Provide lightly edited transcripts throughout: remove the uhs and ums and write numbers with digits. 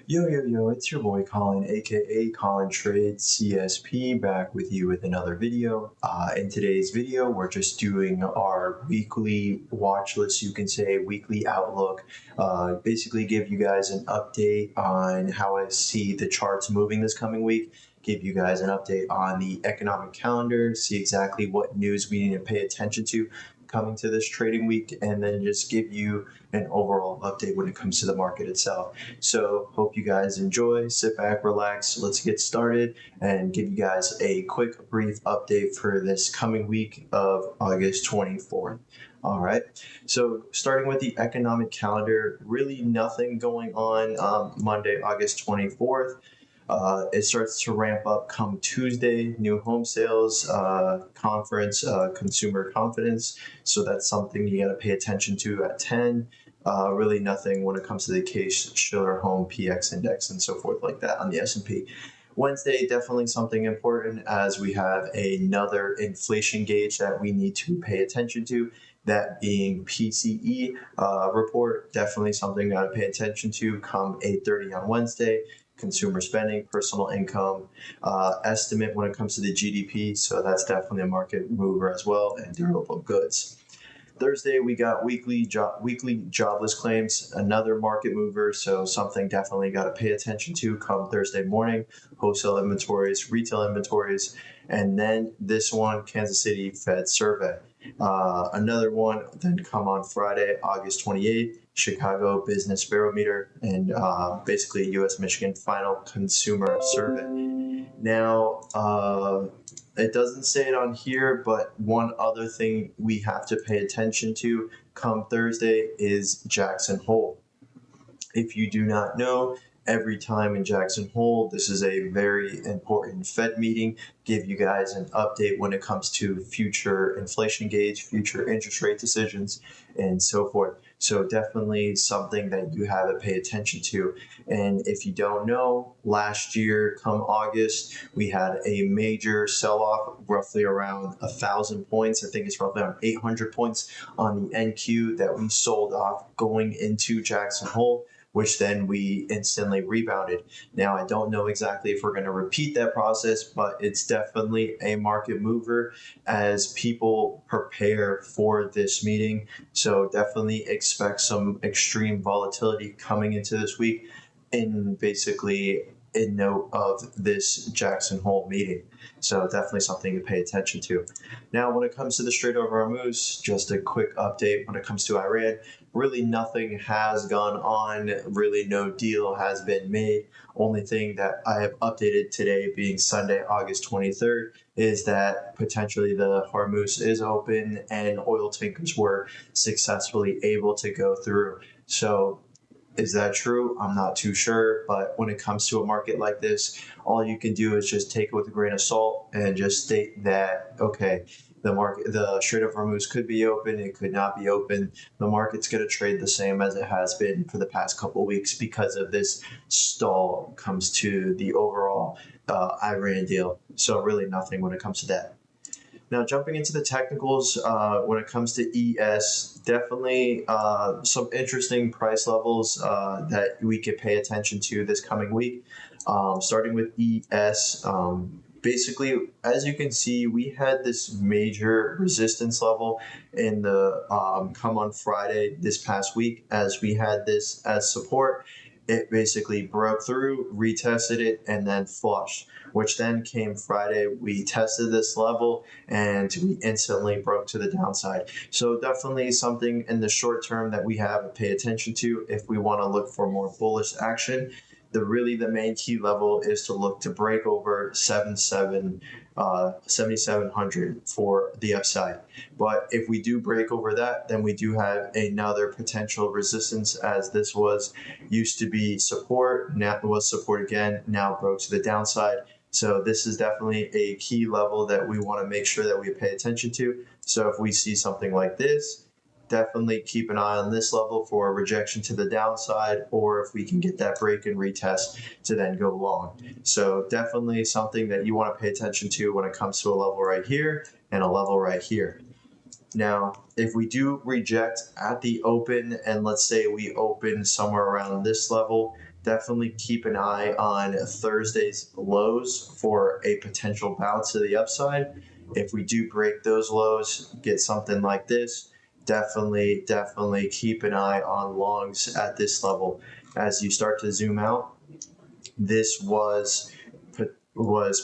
Yo, it's your boy Colin, aka Colin Trade CSP, back with you with another video. In today's video, we're just doing our weekly watch list, you can say, weekly outlook. Basically, give you guys an update on how I see the charts moving this coming week. Give you guys an update on the economic calendar, see exactly what news we need to pay attention to coming to this trading week, and then just give you an overall update when it comes to the market itself. So hope you guys enjoy, sit back, relax, let's get started and give you guys a quick brief update for this coming week of August 24th. All right, so starting with the economic calendar, really nothing going on Monday, August 24th. It starts to ramp up come Tuesday, new home sales conference, consumer confidence. So that's something you got to pay attention to at 10. Really nothing when it comes to the Case-Shiller Home PX index and so forth like that on the S&P. Wednesday, definitely something important as we have another inflation gauge that we need to pay attention to, that being PCE report. Definitely something got to pay attention to come 8:30 on Wednesday. Consumer spending, personal income estimate when it comes to the GDP. So that's definitely a market mover as well, and durable goods. Thursday, we got weekly jobless claims, another market mover, so something definitely got to pay attention to come Thursday morning. Wholesale inventories, retail inventories, and then this one, Kansas City Fed survey. Another one then come on Friday, August 28th, Chicago Business Barometer, and basically U.S. Michigan final consumer survey. Now, it doesn't say it on here, but one other thing we have to pay attention to come Thursday is Jackson Hole. If you do not know, every time in Jackson Hole, this is a very important Fed meeting, give you guys an update when it comes to future inflation gauge, future interest rate decisions, and so forth. So definitely something that you have to pay attention to. And if you don't know, last year come August, we had a major sell-off, roughly around 1,000 points. I think it's roughly around 800 points on the NQ that we sold off going into Jackson Hole, which then we instantly rebounded. Now, I don't know exactly if we're going to repeat that process, but it's definitely a market mover as people prepare for this meeting. So definitely expect some extreme volatility coming into this week in note of this Jackson Hole meeting. So definitely something to pay attention to. Now, when it comes to the Strait of Hormuz, just a quick update when it comes to Iran. Really nothing has gone on, really no deal has been made. Only thing that I have updated today, being Sunday, August 23rd, is that potentially the Hormuz is open and oil tankers were successfully able to go through. So is that true? I'm not too sure, but when it comes to a market like this, all you can do is just take it with a grain of salt and just state that, okay, the Strait of Hormuz could be open, it could not be open. The market's going to trade the same as it has been for the past couple of weeks because of this stall comes to the overall Iran deal. So really nothing when it comes to that. Now, jumping into the technicals, when it comes to ES, definitely some interesting price levels that we could pay attention to this coming week. Starting with ES, basically, as you can see, we had this major resistance level in the come on Friday this past week, as we had this as support. It basically broke through, retested it, and then flushed, which then came Friday. We tested this level and we instantly broke to the downside. So definitely something in the short term that we have to pay attention to if we want to look for more bullish action. The main key level is to look to break over 7,700 for the upside. But if we do break over that, then we do have another potential resistance, as this used to be support, now it was support again, now broke to the downside. So this is definitely a key level that we want to make sure that we pay attention to. So if we see something like this, definitely keep an eye on this level for a rejection to the downside, or if we can get that break and retest to then go long. So definitely something that you want to pay attention to when it comes to a level right here and a level right here. Now, if we do reject at the open, and let's say we open somewhere around this level, definitely keep an eye on Thursday's lows for a potential bounce to the upside. If we do break those lows, get something like this, definitely keep an eye on longs at this level. As you start to zoom out, this was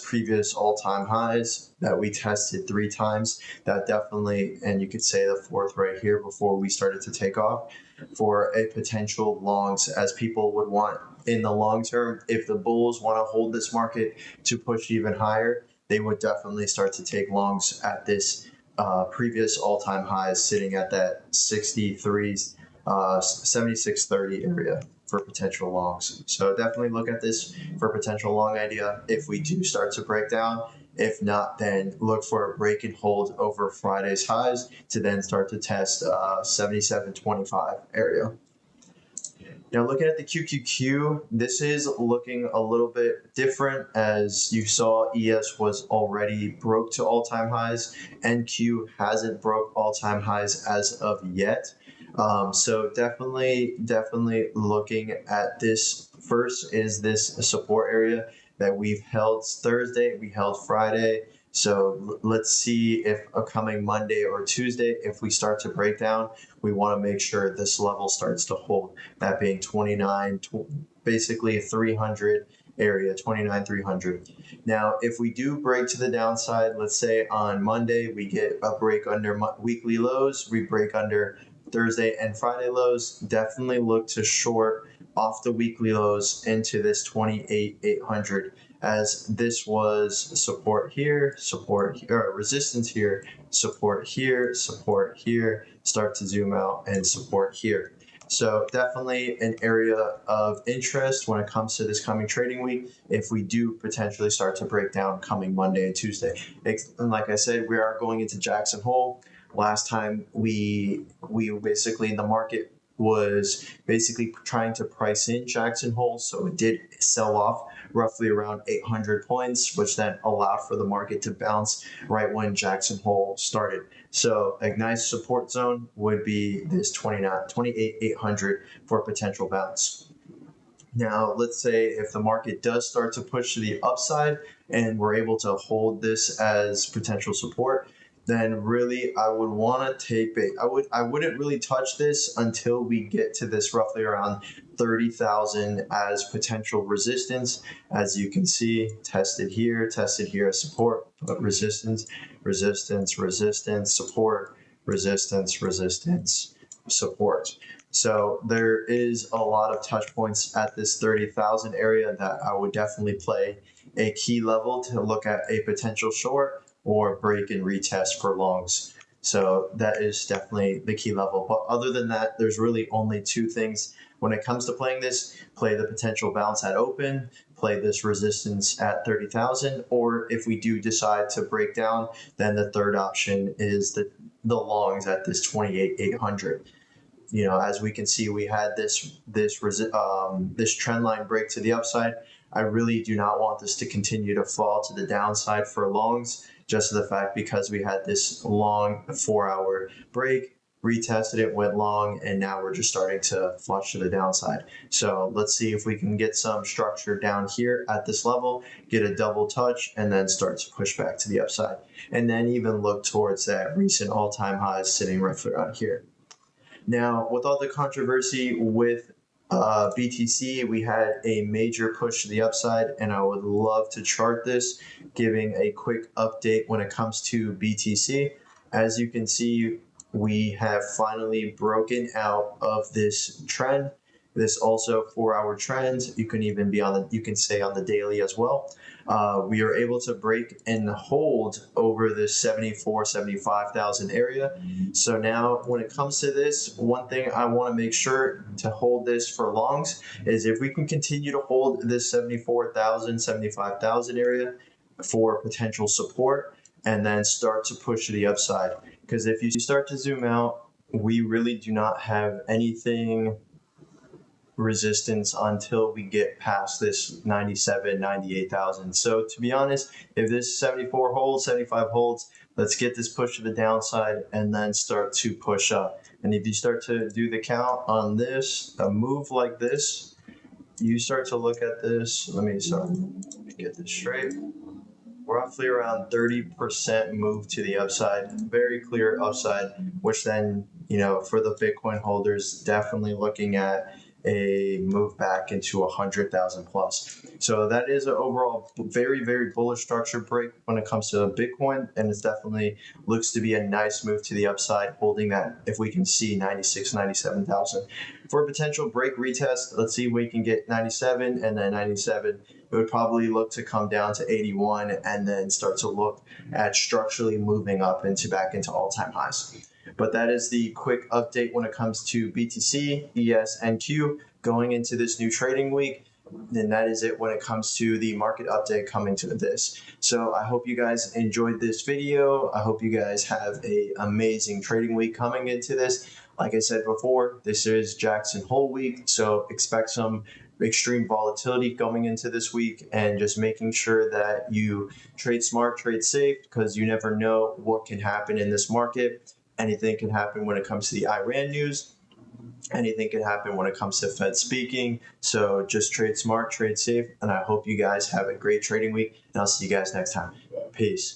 previous all-time highs that we tested 3 times. That definitely, and you could say the fourth right here before we started to take off, for a potential longs, as people would want in the long term. If the bulls want to hold this market to push even higher, they would definitely start to take longs at this previous all-time highs, sitting at that 76.30 area for potential longs. So definitely look at this for potential long idea if we do start to break down. If not, then look for a break and hold over Friday's highs to then start to test 77.25 area. Now, looking at the QQQ, this is looking a little bit different. As you saw, ES was already broke to all-time highs. NQ hasn't broke all-time highs as of yet. So definitely looking at this. First is this support area that we've held Thursday, we held Friday. So let's see if a coming Monday or Tuesday, if we start to break down, we want to make sure this level starts to hold, that being 29, basically 300 area, 29,300. Now, if we do break to the downside, let's say on Monday, we get a break under weekly lows, we break under Thursday and Friday lows, definitely look to short off the weekly lows into this 28,800, as this was support here, resistance here, support here, start to zoom out, and support here. So definitely an area of interest when it comes to this coming trading week, if we do potentially start to break down coming Monday and Tuesday. And like I said, we are going into Jackson Hole. Last time we basically, the market was basically trying to price in Jackson Hole, so it did sell off roughly around 800 points, which then allowed for the market to bounce right when Jackson Hole started. So a nice support zone would be this 28,800 for a potential bounce. Now, let's say if the market does start to push to the upside and we're able to hold this as potential support, then really I would want to take bait. I wouldn't really touch this until we get to this roughly around 30,000 as potential resistance. As you can see, tested here as support, but resistance, support, resistance, support. So there is a lot of touch points at this 30,000 area that I would definitely play a key level to look at a potential short or break and retest for longs. So that is definitely the key level. But other than that, there's really only 2 things when it comes to playing this. Play the potential bounce at open, play this resistance at 30,000, or if we do decide to break down, then the third option is the longs at this 28,800. You know, as we can see, we had this trend line break to the upside. I really do not want this to continue to fall to the downside for longs, just the fact because we had this long 4-hour break, retested it, went long, and now we're just starting to flush to the downside. So let's see if we can get some structure down here at this level, get a double touch, and then start to push back to the upside. And then even look towards that recent all-time highs sitting right around here. Now, with all the controversy with BTC, we had a major push to the upside, and I would love to chart this, giving a quick update when it comes to BTC. As you can see, we have finally broken out of this trend. This also 4-hour trend. You can even be you can say on the daily as well. We are able to break and hold over this 75,000 area. So now when it comes to this, one thing I want to make sure to hold this for longs is if we can continue to hold this 75,000 area for potential support and then start to push to the upside. Because if you start to zoom out, we really do not have anything resistance until we get past this 98,000. So to be honest, if this 74 holds, 75 holds, let's get this push to the downside and then start to push up. And if you start to do the count on this, a move like this, you start to look at this, let me get this straight. Roughly around 30% move to the upside, very clear upside, which then, for the Bitcoin holders, definitely looking at a move back into 100,000 plus. So that is an overall very, very bullish structure break when it comes to Bitcoin, and it definitely looks to be a nice move to the upside, holding that if we can see 96, 97,000. For a potential break retest, let's see if we can get 97, and then 97 it would probably look to come down to 81 and then start to look at structurally moving up back into all-time highs. But that is the quick update when it comes to BTC, ES, and Q going into this new trading week. And that is it when it comes to the market update coming to this. So I hope you guys enjoyed this video. I hope you guys have an amazing trading week coming into this. Like I said before, this is Jackson Hole week, so expect some extreme volatility going into this week, and just making sure that you trade smart, trade safe, because you never know what can happen in this market. Anything can happen when it comes to the Iran news. Anything can happen when it comes to Fed speaking. So just trade smart, trade safe, and I hope you guys have a great trading week, and I'll see you guys next time. Peace.